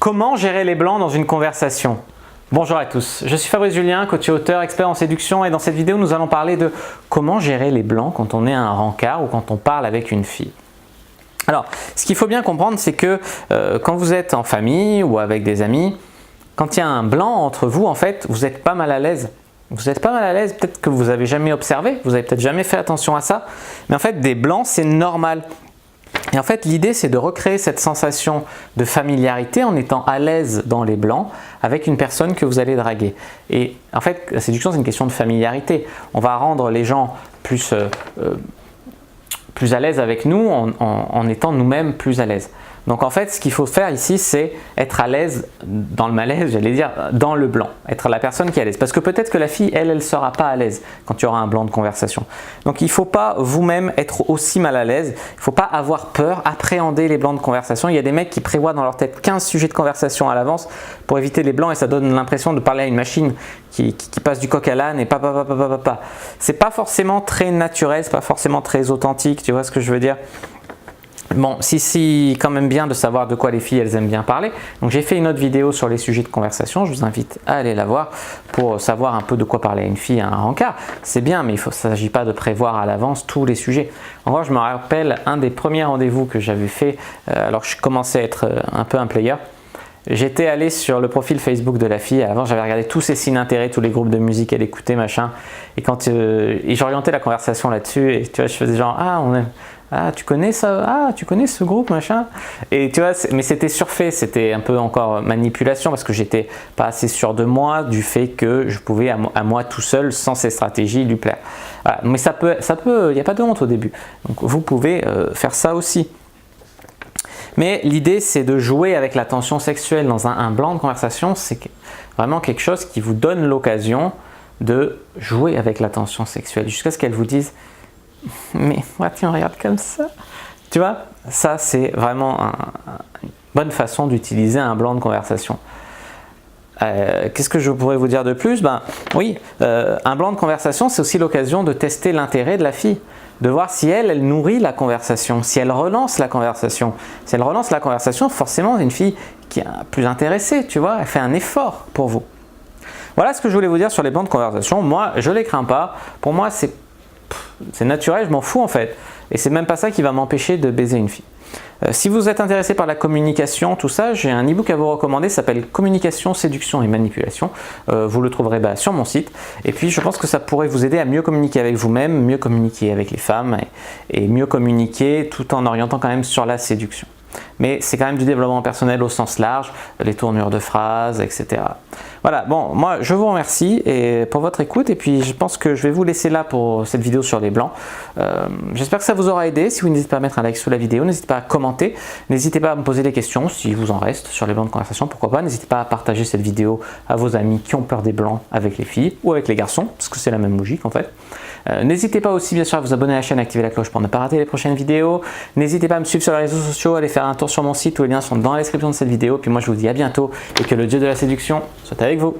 Comment gérer les blancs dans une conversation? Bonjour à tous, je suis Fabrice Julien, coach et auteur, expert en séduction, et dans cette vidéo nous allons parler de comment gérer les blancs quand on est à un rencard ou quand on parle avec une fille. Alors, ce qu'il faut bien comprendre, c'est que quand vous êtes en famille ou avec des amis, quand il y a un blanc entre vous, en fait, vous êtes pas mal à l'aise. Vous n'êtes pas mal à l'aise, peut-être que vous n'avez jamais observé, vous n'avez peut-être jamais fait attention à ça, mais en fait, des blancs, c'est normal. Et en fait, l'idée, c'est de recréer cette sensation de familiarité en étant à l'aise dans les blancs avec une personne que vous allez draguer. Et en fait, la séduction, c'est une question de familiarité. On va rendre les gens plus à l'aise avec nous en étant nous-mêmes plus à l'aise. Donc en fait, ce qu'il faut faire ici, c'est être à l'aise dans le malaise, j'allais dire, dans le blanc. Être la personne qui est à l'aise. Parce que peut-être que la fille, elle ne sera pas à l'aise quand il y aura un blanc de conversation. Donc il ne faut pas vous-même être aussi mal à l'aise. Il ne faut pas avoir peur, appréhender les blancs de conversation. Il y a des mecs qui prévoient dans leur tête 15 sujets de conversation à l'avance pour éviter les blancs et ça donne l'impression de parler à une machine qui passe du coq à l'âne et pa. C'est pas forcément très naturel, c'est pas forcément très authentique, tu vois ce que je veux dire? Bon, si quand même bien de savoir de quoi les filles elles aiment bien parler. Donc j'ai fait une autre vidéo sur les sujets de conversation, je vous invite à aller la voir pour savoir un peu de quoi parler à une fille à un rencard. C'est bien, mais il ne s'agit pas de prévoir à l'avance tous les sujets. En gros, je me rappelle un des premiers rendez-vous que j'avais fait, alors je commençais à être un peu un player. J'étais allé sur le profil Facebook de la fille. Avant, j'avais regardé tous ses signes d'intérêt, tous les groupes de musique qu'elle écoutait, machin. Et j'orientais la conversation là-dessus. Et tu vois, je faisais genre tu connais ça? Ah, tu connais ce groupe, machin? Et tu vois, mais c'était surfait, c'était un peu encore manipulation parce que j'étais pas assez sûr de moi, du fait que je pouvais à moi tout seul, sans ces stratégies, lui plaire. Voilà. Mais ça peut, il n'y a pas de honte au début. Donc vous pouvez faire ça aussi. Mais l'idée, c'est de jouer avec la tension sexuelle dans un blanc de conversation. C'est vraiment quelque chose qui vous donne l'occasion de jouer avec la tension sexuelle jusqu'à ce qu'elle vous dise « Mais moi, tu me regardes comme ça ?» Tu vois, ça, c'est vraiment une bonne façon d'utiliser un blanc de conversation. Qu'est-ce que je pourrais vous dire de plus? Oui, un blanc de conversation, c'est aussi l'occasion de tester l'intérêt de la fille, de voir si elle nourrit la conversation, si elle relance la conversation. Si elle relance la conversation, forcément, une fille qui est plus intéressée, tu vois, elle fait un effort pour vous. Voilà ce que je voulais vous dire sur les blancs de conversation. Moi, je ne les crains pas. Pour moi, c'est naturel, je m'en fous en fait. Et c'est même pas ça qui va m'empêcher de baiser une fille. Si vous êtes intéressé par la communication, tout ça, j'ai un e-book à vous recommander, ça s'appelle Communication, séduction et manipulation. Vous le trouverez sur mon site. Et puis je pense que ça pourrait vous aider à mieux communiquer avec vous-même, mieux communiquer avec les femmes et mieux communiquer tout en orientant quand même sur la séduction. Mais c'est quand même du développement personnel au sens large, les tournures de phrases, etc. Voilà, bon, moi je vous remercie pour votre écoute et puis je pense que je vais vous laisser là pour cette vidéo sur les blancs. J'espère que ça vous aura aidé. Si vous n'hésitez pas à mettre un like sous la vidéo, n'hésitez pas à commenter, n'hésitez pas à me poser des questions si vous en reste sur les blancs de conversation, pourquoi pas. N'hésitez pas à partager cette vidéo à vos amis qui ont peur des blancs avec les filles ou avec les garçons, parce que c'est la même logique en fait. N'hésitez pas aussi bien sûr à vous abonner à la chaîne et activer la cloche pour ne pas rater les prochaines vidéos. N'hésitez pas à me suivre sur les réseaux sociaux, allez faire un tour sur mon site, tous les liens sont dans la description de cette vidéo. Puis moi je vous dis à bientôt et que le dieu de la séduction soit avec vous.